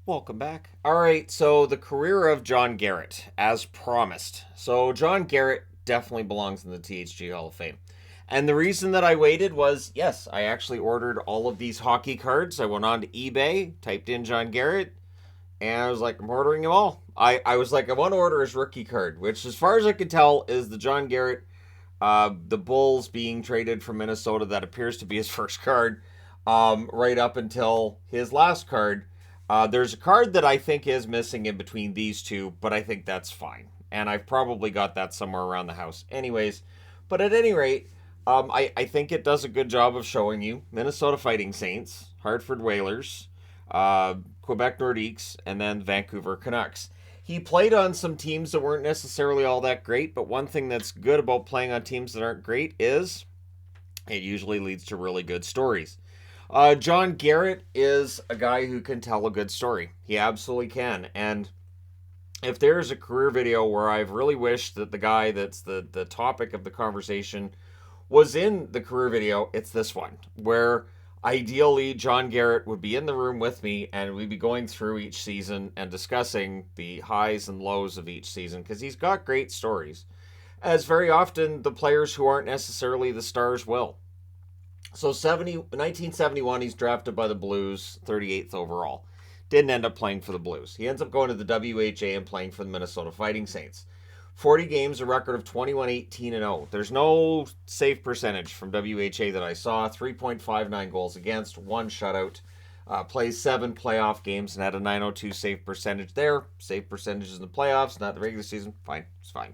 Welcome back. All right, so the career of John Garrett, as promised. So John Garrett definitely belongs in the THG Hall of Fame. And the reason that I waited was, yes, I actually ordered all of these hockey cards. I went on to eBay, typed in John Garrett, and I was like, I'm ordering them all. I was like, I want to order his rookie card, which, as far as I can tell, is the John Garrett, the Bulls being traded from Minnesota. That appears to be his first card, right up until his last card. There's a card that I think is missing in between these two, but I think that's fine. And I've probably got that somewhere around the house. Anyways, but at any rate, I think it does a good job of showing you Minnesota Fighting Saints, Hartford Whalers, Quebec Nordiques, and then Vancouver Canucks. He played on some teams that weren't necessarily all that great, but one thing that's good about playing on teams that aren't great is it usually leads to really good stories. John Garrett is a guy who can tell a good story. He absolutely can. And if there's a career video where I've really wished that the guy that's the topic of the conversation was in the career video, it's this one, where ideally John Garrett would be in the room with me and we'd be going through each season and discussing the highs and lows of each season because he's got great stories, as very often the players who aren't necessarily the stars will. So 1971, he's drafted by the Blues, 38th overall. Didn't end up playing for the Blues. He ends up going to the WHA and playing for the Minnesota Fighting Saints. 40 games, a record of 21, 18, and 0. There's no save percentage from WHA that I saw. 3.59 goals against, one shutout. Plays 7 playoff games and had a 902 save percentage there. Save percentages in the playoffs, not the regular season. Fine, it's fine.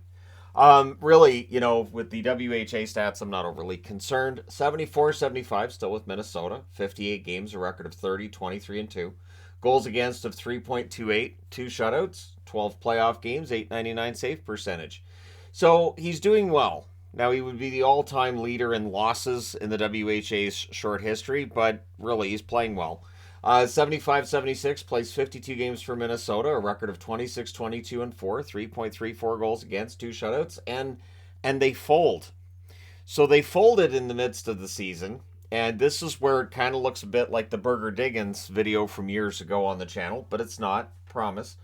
Really, with the WHA stats, I'm not overly concerned. 74-75, still with Minnesota. 58 games, a record of 30, 23, and 2. Goals against of 3.28, 2 shutouts, 12 playoff games, 899 save percentage. So he's doing well. Now, he would be the all-time leader in losses in the WHA's short history, but really, he's playing well. 75-76, plays 52 games for Minnesota, a record of 26, 22, and 4, 3.34 goals against, 2 shutouts, and they fold. So they folded in the midst of the season, and this is where it kind of looks a bit like the Burger Diggins video from years ago on the channel, but it's not, promise.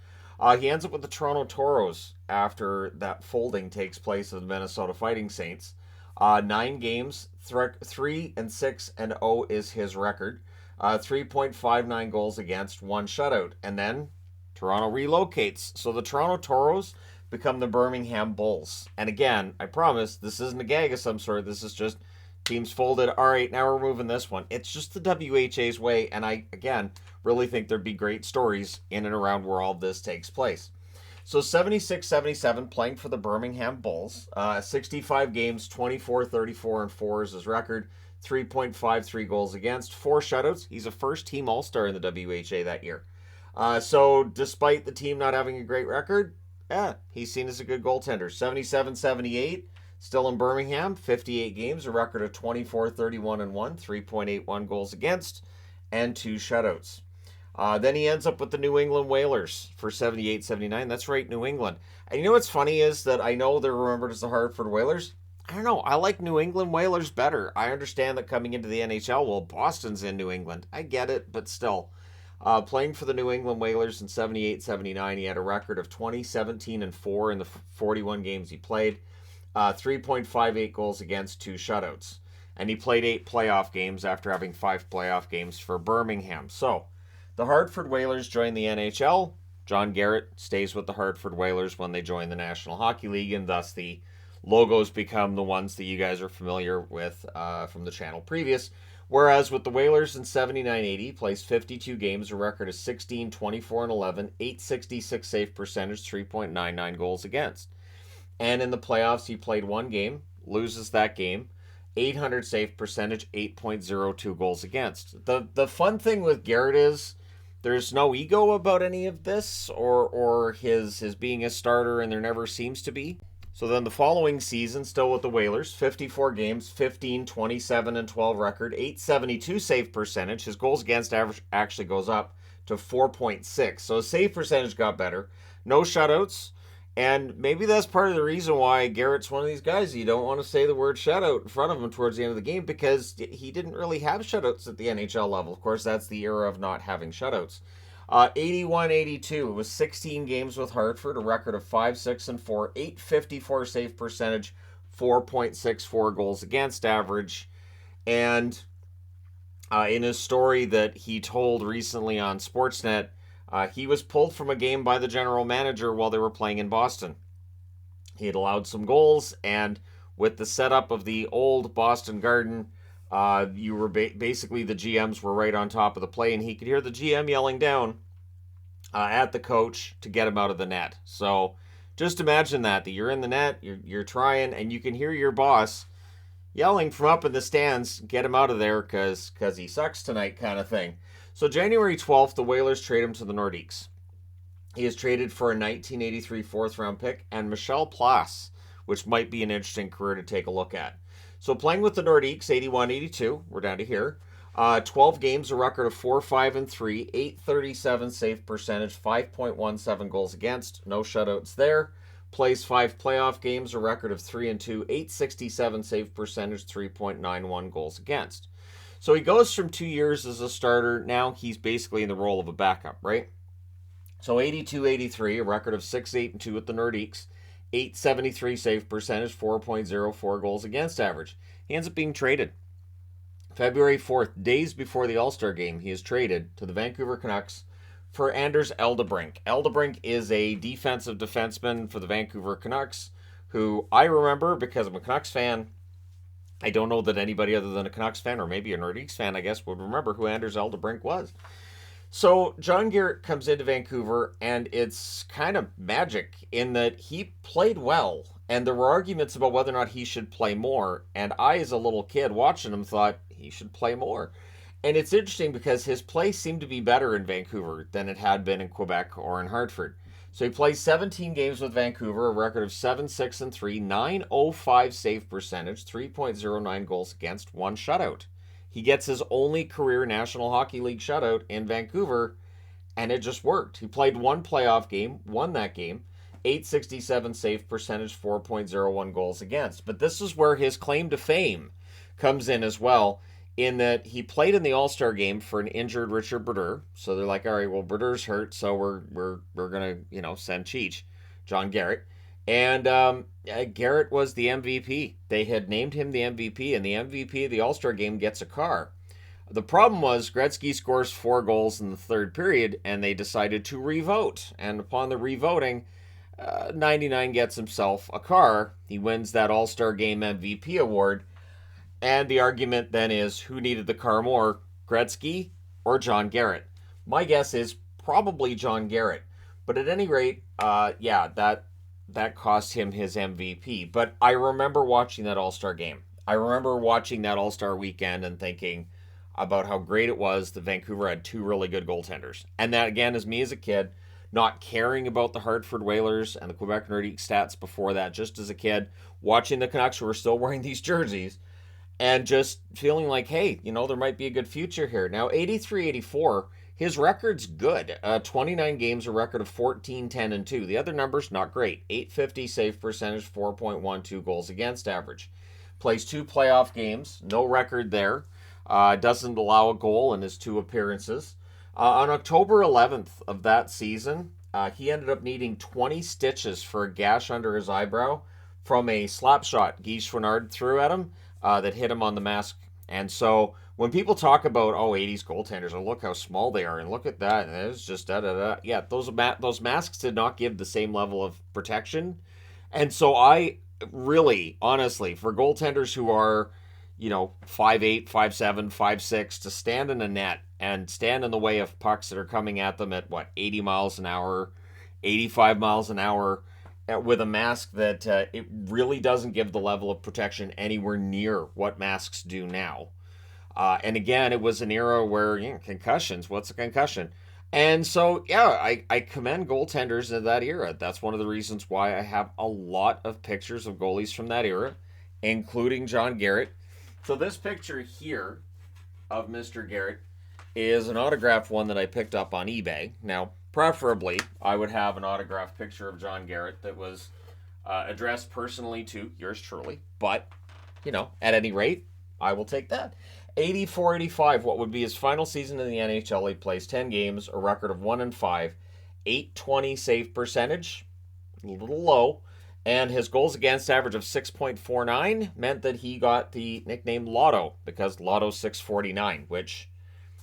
He ends up with the Toronto Toros after that folding takes place of the Minnesota Fighting Saints. 9 games, 3 and 6 and 0 is his record. 3.59 goals against, 1 shutout. And then Toronto relocates. So the Toronto Toros become the Birmingham Bulls. And again, I promise, this isn't a gag of some sort. This is just teams folded. All right, now we're moving this one. It's just the WHA's way. And I, again, really think there'd be great stories in and around where all this takes place. So 76-77, playing for the Birmingham Bulls. 65 games, 24, 34, and 4 is his record. 3.53 goals against, 4 shutouts. He's a first-team All-Star in the WHA that year. So despite the team not having a great record, he's seen as a good goaltender. 77-78, still in Birmingham, 58 games, a record of 24, 31, and 1, 3.81 goals against, and 2 shutouts. Then he ends up with the New England Whalers for 78-79. That's right, New England. And you know what's funny is that I know they're remembered as the Hartford Whalers. I don't know. I like New England Whalers better. I understand that coming into the NHL, well, Boston's in New England. I get it, but still. Playing for the New England Whalers in 78-79, he had a record of 20, 17, and 4 in the 41 games he played. 3.58 goals against, 2 shutouts. And he played 8 playoff games after having 5 playoff games for Birmingham. So, the Hartford Whalers join the NHL. John Garrett stays with the Hartford Whalers when they join the National Hockey League, and thus the logos become the ones that you guys are familiar with from the channel previous. Whereas with the Whalers in 79-80, plays 52 games, a record of 16, 24, and 11, 866 save percentage, 3.99 goals against. And in the playoffs, he played 1 game, loses that game, 800 save percentage, 8.02 goals against. The fun thing with Garrett is there's no ego about any of this or his being a starter, and there never seems to be. So then the following season, still with the Whalers, 54 games, 15, 27, and 12 record, 872 save percentage. His goals against average actually goes up to 4.6. So his save percentage got better. No shutouts. And maybe that's part of the reason why Garrett's one of these guys. You don't want to say the word shutout in front of him towards the end of the game because he didn't really have shutouts at the NHL level. Of course, that's the era of not having shutouts. 81-82. It was 16 games with Hartford, a record of 5-6-4, 854 save percentage, 4.64 goals against average. And in his story that he told recently on Sportsnet, he was pulled from a game by the general manager while they were playing in Boston. He had allowed some goals, and with the setup of the old Boston Garden, you were basically the GMs were right on top of the play, and he could hear the GM yelling down at the coach to get him out of the net. So just imagine that you're in the net, you're trying, and you can hear your boss yelling from up in the stands, get him out of there because he sucks tonight, kind of thing. So January 12th, the Whalers trade him to the Nordiques. He is traded for a 1983 fourth-round pick and Michel Place, which might be an interesting career to take a look at. So playing with the Nordiques, 81-82, we're down to here. 12 games, a record of 4-5-3, 837 save percentage, 5.17 goals against, no shutouts there. Plays 5 playoff games, a record of 3-2, 867 save percentage, 3.91 goals against. So he goes from 2 years as a starter, now he's basically in the role of a backup, right? So 82-83, a record of 6-8-2 at the Nordiques, 873 save percentage, 4.04 goals against average. He ends up being traded. February 4th, days before the All-Star game, he is traded to the Vancouver Canucks for Anders Eldebrink. Eldebrink is a defensive defenseman for the Vancouver Canucks, who I remember because I'm a Canucks fan. I don't know that anybody other than a Canucks fan, or maybe a Nordiques fan, I guess, would remember who Anders Eldebrink was. So John Garrett comes into Vancouver, and it's kind of magic in that he played well, and there were arguments about whether or not he should play more, and I, as a little kid watching him, thought he should play more. And it's interesting because his play seemed to be better in Vancouver than it had been in Quebec or in Hartford. So he plays 17 games with Vancouver, a record of 7-6-3, 905 save percentage, 3.09 goals against, 1 shutout. He gets his only career National Hockey League shutout in Vancouver, and it just worked. He played 1 playoff game, won that game, 867 save percentage, 4.01 goals against. But this is where his claim to fame comes in as well, in that he played in the All-Star game for an injured Richard Brodeur. So they're like, all right, well, Brodeur's hurt, so we're gonna send Cheech, John Garrett. And Garrett was the MVP. They had named him the MVP, and the MVP of the All-Star game gets a car. The problem was Gretzky scores 4 goals in the third period, and they decided to revote. And upon the revoting, 99 gets himself a car. He wins that All-Star game MVP award. And the argument then is, who needed the car more, Gretzky or John Garrett? My guess is probably John Garrett. But at any rate, that cost him his MVP. But I remember watching that All-Star game. I remember watching that All-Star weekend and thinking about how great it was that Vancouver had 2 really good goaltenders. And that, again, is me as a kid, not caring about the Hartford Whalers and the Quebec Nordiques stats before that, just as a kid, watching the Canucks who were still wearing these jerseys, and just feeling like, hey, there might be a good future here. Now, 83-84, his record's good. 29 games, a record of 14-10-2. The other numbers, not great. 850 save percentage, 4.12 goals against average. Plays 2 playoff games, no record there. Doesn't allow a goal in his 2 appearances. On October 11th of that season, he ended up needing 20 stitches for a gash under his eyebrow from a slap shot Guy Chouinard threw at him that hit him on the mask. And so when people talk about, 80s goaltenders, look how small they are, and look at that, and it's just da-da-da. Yeah, those masks did not give the same level of protection. And so I really, honestly, for goaltenders who are, 5'8", 5'7", 5'6", to stand in a net and stand in the way of pucks that are coming at them at, 80 miles an hour, 85 miles an hour, with a mask that it really doesn't give the level of protection anywhere near what masks do now. And again, it was an era where, concussions, what's a concussion? And so, I commend goaltenders in that era. That's one of the reasons why I have a lot of pictures of goalies from that era, including John Garrett. So this picture here of Mr. Garrett is an autographed one that I picked up on eBay. Now, preferably, I would have an autographed picture of John Garrett that was addressed personally to yours truly. But, at any rate, I will take that. 84, 85, what would be his final season in the NHL. He plays 10 games, a record of 1-5, 820 save percentage, a little low, and his goals against average of 6.49 meant that he got the nickname Lotto, because Lotto 649, which,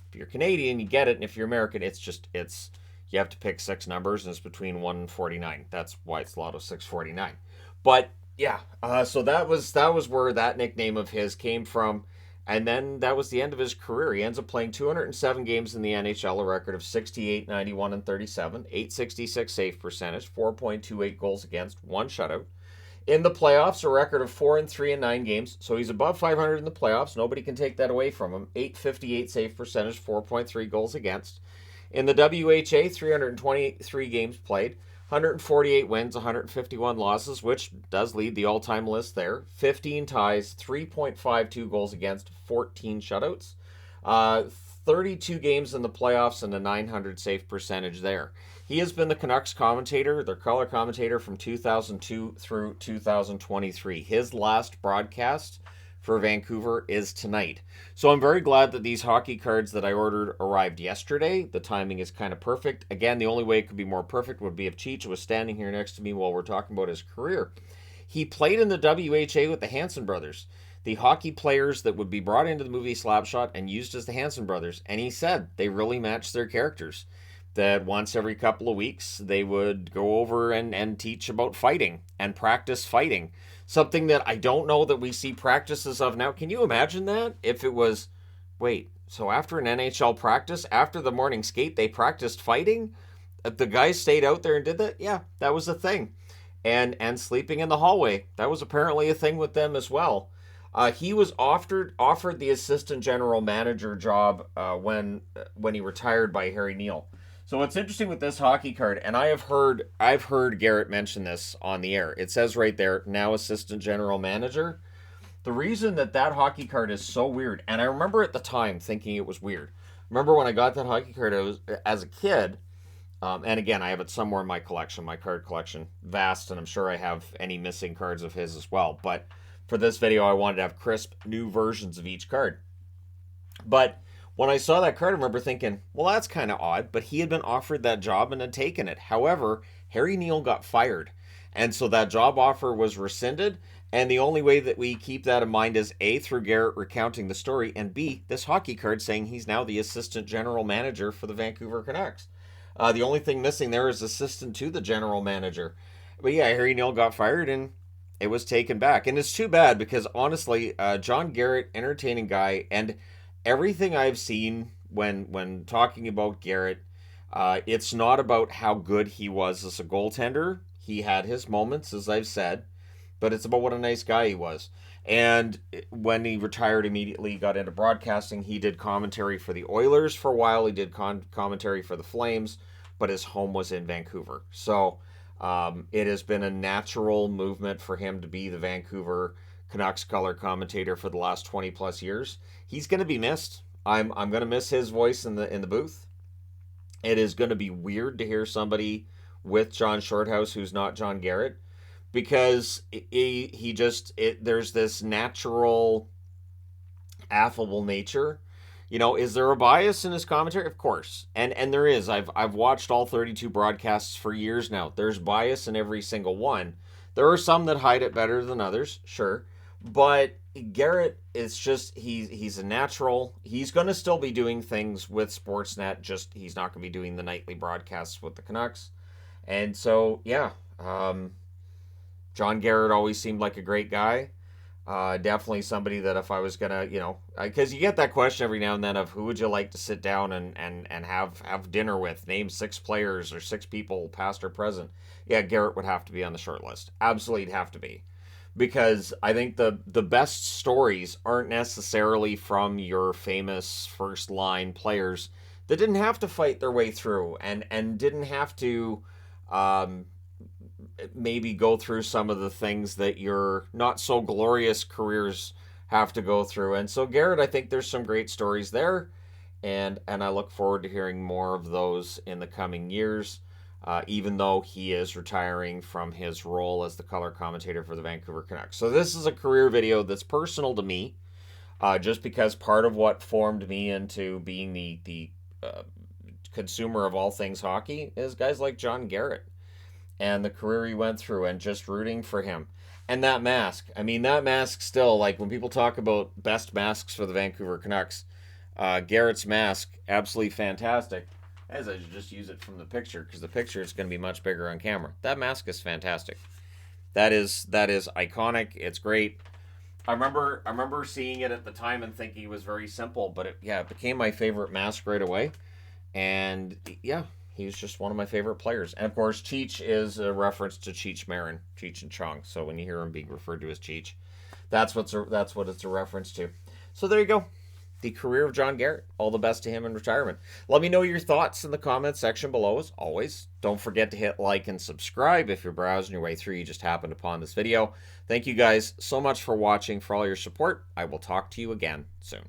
if you're Canadian, you get it, and if you're American, it's you have to pick six numbers, and it's between 1 and 49. That's why it's Lotto 649. But yeah, so that was where that nickname of his came from. And then that was the end of his career. He ends up playing 207 games in the NHL, a record of 68, 91, and 37, 866 save percentage, 4.28 goals against, one shutout. In the playoffs, a record of 4-3 in 9 games. So he's above 500 in the playoffs. Nobody can take that away from him. 858 save percentage, 4.3 goals against. In the WHA, 323 games played, 148 wins, 151 losses, which does lead the all-time list there. 15 ties, 3.52 goals against, 14 shutouts. 32 games in the playoffs and a 900 save percentage there. He has been the Canucks commentator, their color commentator from 2002 through 2023. His last broadcast for Vancouver is tonight. So I'm very glad that these hockey cards that I ordered arrived yesterday. The timing is kind of perfect. Again, the only way it could be more perfect would be if Cheech was standing here next to me while we're talking about his career. He played in the WHA with the Hanson brothers, the hockey players that would be brought into the movie Slapshot and used as the Hanson brothers. And he said they really matched their characters. That once every couple of weeks they would go over and teach about fighting and practice fighting. Something that I don't know that we see practices of now. Can you imagine that? If it was, wait, so after an NHL practice, after the morning skate, they practiced fighting? The guys stayed out there and did that? Yeah, that was a thing. And sleeping in the hallway, that was apparently a thing with them as well. He was offered the assistant general manager job when he retired by Harry Neale. So what's interesting with this hockey card, and I've heard Garrett mention this on the air. It says right there, now assistant general manager. The reason that hockey card is so weird, and I remember at the time thinking it was weird. Remember when I got that hockey card, it was as a kid, and again, I have it somewhere in my collection, my card collection, vast, and I'm sure I have any missing cards of his as well. But for this video, I wanted to have crisp new versions of each card. But when I saw that card, I remember thinking, well, that's kind of odd, but he had been offered that job and had taken it. However, Harry Neale got fired, and so that job offer was rescinded, and the only way that we keep that in mind is A, through Garrett recounting the story, and B, this hockey card saying he's now the assistant general manager for the Vancouver Canucks. The only thing missing there is assistant to the general manager. But yeah, Harry Neale got fired, and it was taken back. And it's too bad because, honestly, John Garrett, entertaining guy, and everything I've seen when talking about Garrett, it's not about how good he was as a goaltender. He had his moments, as I've said, but it's about what a nice guy he was. And when he retired immediately, he got into broadcasting. He did commentary for the Oilers for a while. He did commentary for the Flames, but his home was in Vancouver. So it has been a natural movement for him to be the Vancouver Canucks color commentator for the last 20 plus years. He's going to be missed. I'm going to miss his voice in the booth. It is going to be weird to hear somebody with John Shorthouse who's not John Garrett, because there's this natural affable nature. You know, is there a bias in his commentary? Of course. And there is. I've watched all 32 broadcasts for years now. There's bias in every single one. There are some that hide it better than others, sure. But Garrett is just, he's a natural. He's going to still be doing things with Sportsnet, just he's not going to be doing the nightly broadcasts with the Canucks. And so, yeah, John Garrett always seemed like a great guy. Definitely somebody that if I was going to, because you get that question every now and then of who would you like to sit down and have dinner with, name 6 players or 6 people, past or present. Yeah, Garrett would have to be on the short list. Absolutely have to be. Because I think the best stories aren't necessarily from your famous first line players that didn't have to fight their way through and didn't have to maybe go through some of the things that your not so glorious careers have to go through. And so Garrett, I think there's some great stories there, and I look forward to hearing more of those in the coming years. Even though he is retiring from his role as the color commentator for the Vancouver Canucks. So this is a career video that's personal to me. just because part of what formed me into being the consumer of all things hockey is guys like John Garrett and the career he went through and just rooting for him. And that mask. I mean, that mask still, like when people talk about best masks for the Vancouver Canucks, Garrett's mask, absolutely fantastic. As I just use it from the picture because the picture is going to be much bigger on camera. That mask is fantastic. That is iconic. It's great. I remember seeing it at the time and thinking it was very simple, but it became my favorite mask right away. And yeah, he was just one of my favorite players. And of course, Cheech is a reference to Cheech Marin, Cheech and Chong. So when you hear him being referred to as Cheech, that's what it's a reference to. So there you go. The career of John Garrett. All the best to him in retirement. Let me know your thoughts in the comments section below as always. Don't forget to hit like and subscribe if you're browsing your way through. You just happened upon this video. Thank you guys so much for watching, for all your support. I will talk to you again soon.